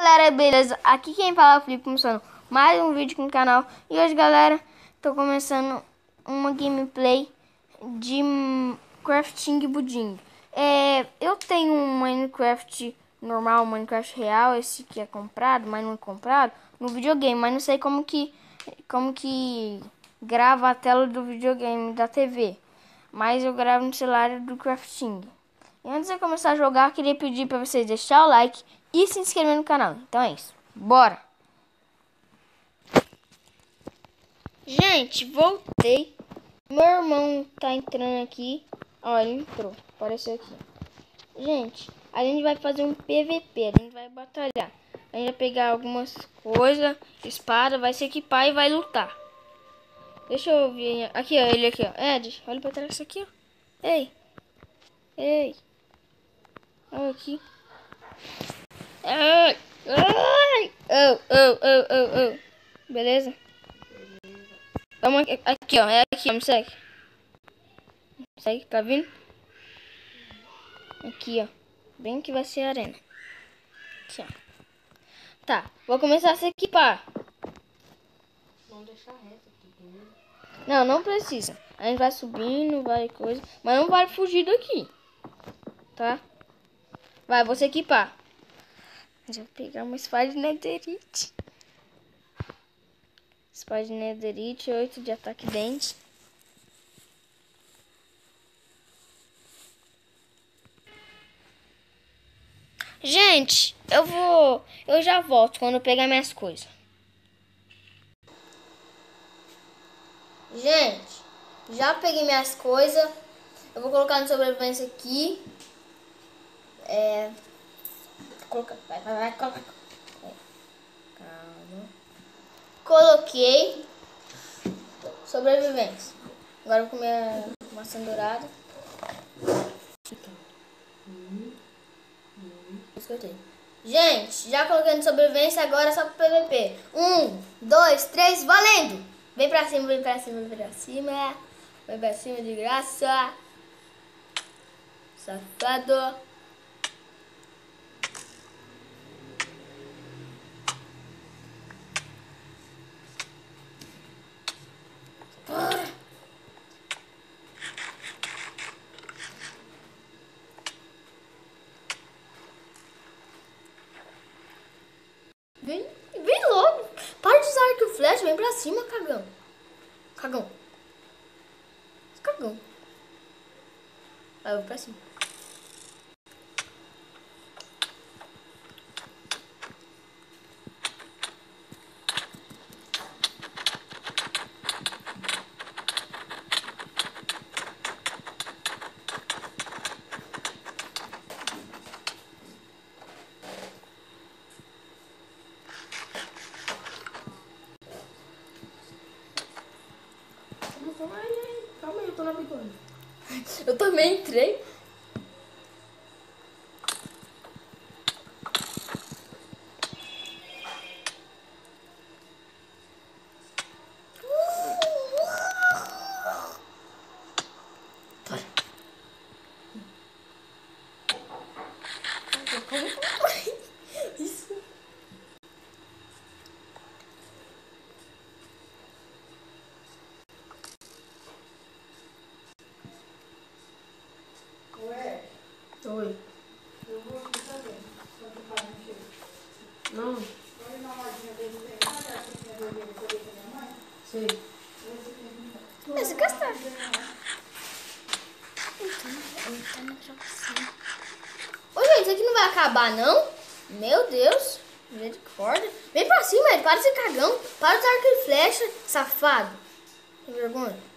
galera, beleza? Aqui quem fala é o Felipe, começando mais um vídeo aqui no canal. E hoje, galera, tô começando uma gameplay de crafting pudim. Eu tenho um Minecraft normal, um Minecraft real, esse que é comprado, mas não é comprado, no videogame. Mas não sei como que grava a tela do videogame, da TV. Mas eu gravo no celular do crafting. E antes de começar a jogar, eu queria pedir para vocês deixar o like e se inscrever no canal. Então é isso. Bora! Gente, voltei. Meu irmão tá entrando aqui. Ó, ele entrou. Apareceu aqui. Gente, a gente vai fazer um PVP. A gente vai batalhar. A gente vai pegar algumas coisas. Espada, vai se equipar e vai lutar. Deixa eu ver. Aqui, ó. Ele aqui, ó. Ed, olha pra trás aqui, ó. Ei. Ei. Olha aqui. Ai, ai, beleza? Vamos aqui, ó. É aqui, ó. Me segue. Me segue, tá vindo? Aqui, ó. Bem que vai ser a arena. Aqui, ó. Tá, vou começar a se equipar. Vamos deixar reto aqui, entendeu? Não, não precisa. A gente vai subindo, vai coisa. Mas não vai fugir daqui. Tá? Vai, vou se equipar. Deixa eu pegar uma espada de netherite. Espada de netherite, 8 de ataque dente. Gente, eu já volto quando eu pegar minhas coisas. Gente, já peguei minhas coisas. Eu vou colocar no sobrevivência aqui. Vai, coloca. Calma. Coloquei. Sobrevivência. Agora eu vou comer a maçã dourada. Escutei. Gente, já coloquei no sobrevivência, agora é só pro PVP. 1, 2, 3, valendo! Vem pra cima, vem pra cima, vem pra cima. Vem pra cima de graça. Safado. Vem logo. Para de usar arco e flecha, vem pra cima, cagão. Cagão. Cagão. Aí eu vou pra cima. Calma aí, eu tô na bigode. Eu também entrei. Isso. Ué? Oi. Eu vou aqui saber. Só que o pai não chega. Não. Olha na lojinha dele, tem nada aqui que eu vou poder com minha mãe? Sei. Esse gastar. Ô, gente, isso aqui não vai acabar, não? Meu Deus. Misericórdia. Vem pra cima, Ed. Para de ser cagão. Para de usar arco e flecha, safado. Tem vergonha?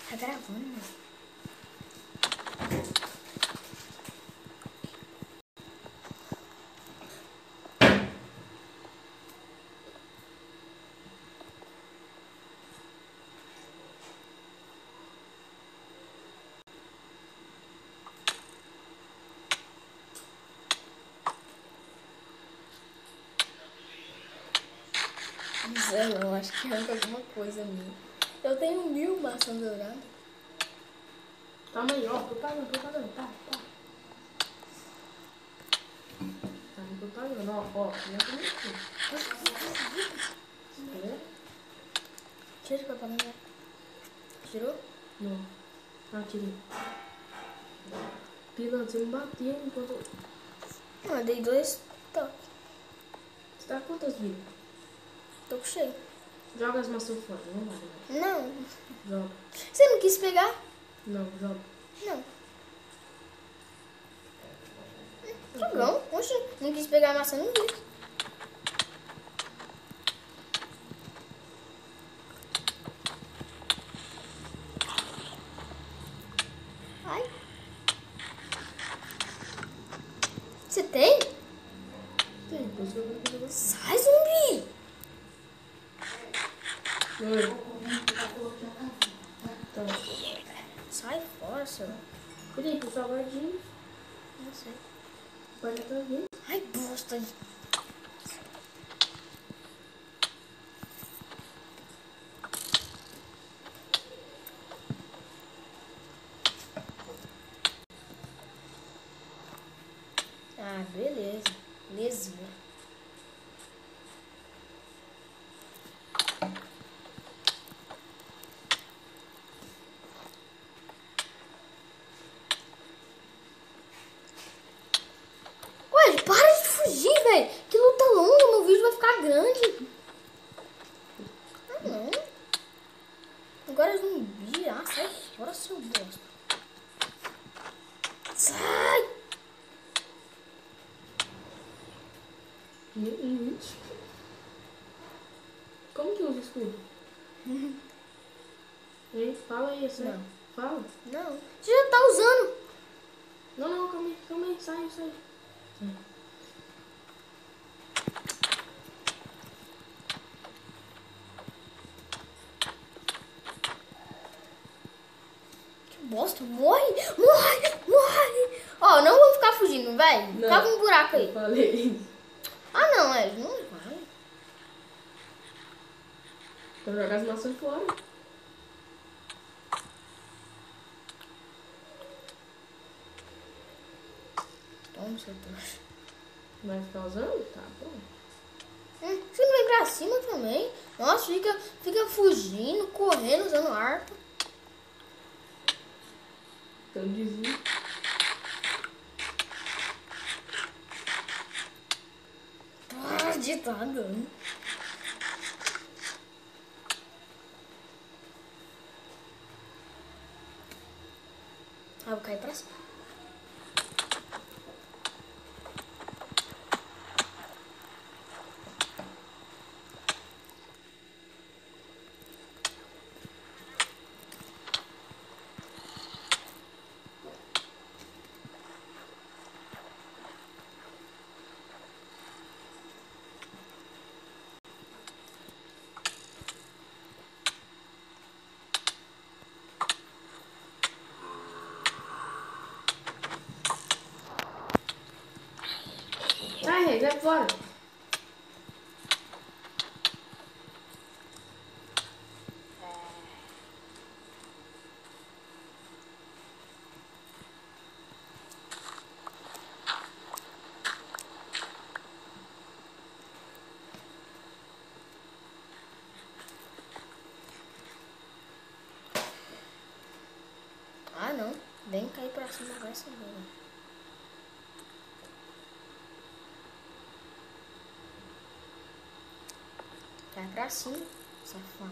Tá gravando, né? Não sei não, acho que arranca alguma coisa minha. Eu tenho 1000 maçã dourada. Calma aí, ó, tô pagando, tá. Tá me propagando, ó, não é comigo. Tira o propaganda. Tirou? Não. Ah, tirei. Pilantra, você me bateu enquanto... Não, eu dei 2 toques. Você tá com quantas vidas? Tô com cheio. Joga as maçãs fora, não vale mais. Não. Joga. Você não quis pegar? Não, joga. Não. Jogão. Poxa, não quis pegar a maçã, não quis. Ai. Você tem? Tem, por isso que eu vou fazer você. Sai, zumbi. Oi. Tá. Sai fora, seu. Felipe, só guardinho. Não sei. Pode até vir. Ai, bosta. Ah, beleza. Lesinha. Ué, para de fugir, velho. Que luta longa, meu vídeo vai ficar grande. Ah, não. Agora zumbi. Ah, sai fora, seu bosta. Sai! Como que usa escudo? Hein? Fala aí, assim. Não. Fala. Não. Você já tá usando. Não, calma aí. Sai. Que bosta. Morre. Ó, não vamos ficar fugindo, velho. Não. Cava um buraco aí. Eu falei. Ah, não, é. Não vai. Pra jogar as maçãs fora. Toma, seu trouxa. Vai ficar usando? Tá bom. Você não vem pra cima também? Nossa, fica fugindo, correndo, usando arco. Então desvio. Pode, tá dando. Ah, vou cair pra cima. Sai fora. Ah, não. Vem cair pra cima, vai saber. Cai pra cima, safado.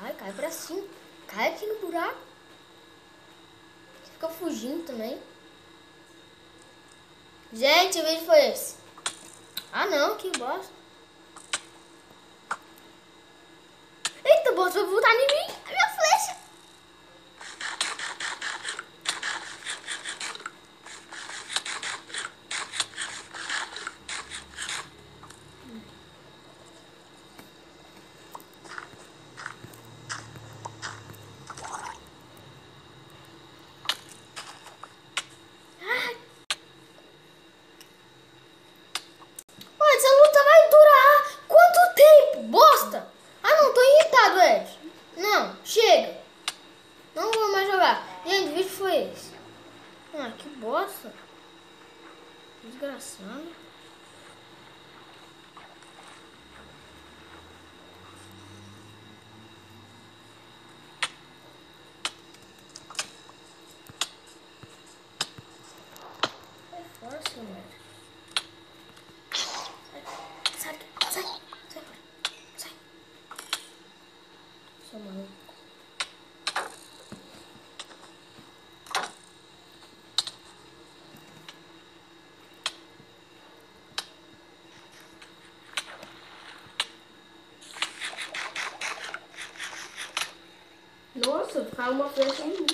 Ai, cai pra cima. Cai aqui no buraco. Você fica fugindo também. Gente, o vídeo foi esse. Ah, não, que bosta. Eita, bosta, vai voltar em mim. A minha flecha. Desgraçado. É fácil, velho. Sai, sai, sai, sai. Seu maluco. Nossa, caiu uma flecha em mim.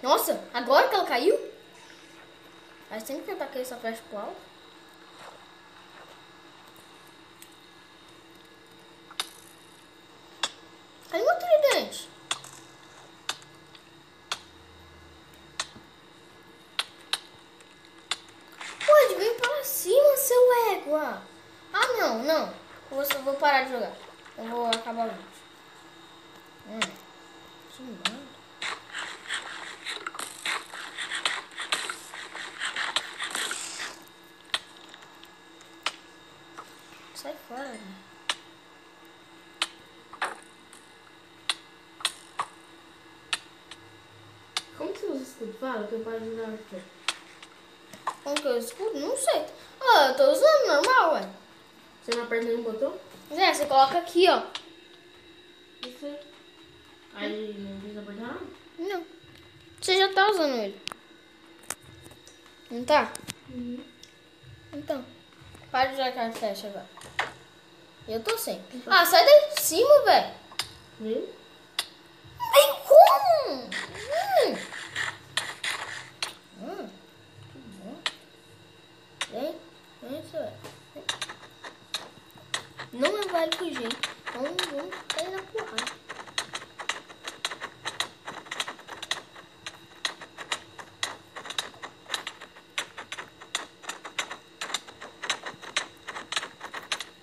Nossa, agora que ela caiu? Mas tem que atacar essa flecha pro alto. Aí meu tridente. Pode vir para cima, seu égua. Ah, não, não. Eu vou parar de jogar. Eu vou acabar o vídeo. Que merda. Sai fora, né? Como que você usa escudo? Fala que eu paro de jogar aqui. Como que eu uso escudo? Não sei. Ah, eu tô usando normal, ué. Você não aperta nenhum botão? É, você coloca aqui, ó. Isso aí. Aí não precisa apertar nada? Não. Você já tá usando ele. Não tá? Uhum. Então. Para de jogar a flecha agora. Eu tô sem. Então. Ah, sai daí de cima, velho. Viu? Vem como? Que bom. Vem, seu. Não vai fugir. Vamos cair na porrada.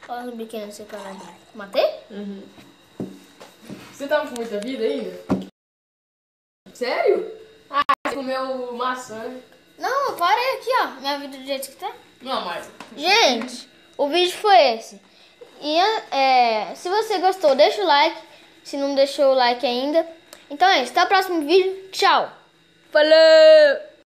Olha o biquinho nesse canal. Matei? Uhum. Você tava com muita vida ainda? Sério? Ah, você comeu maçã, né? Não, eu parei aqui, ó. Minha vida do jeito que tá. Não, mas... Gente, o vídeo foi esse. E se você gostou, deixa o like. Se não deixou o like ainda. Então é isso. Até o próximo vídeo. Tchau. Falou!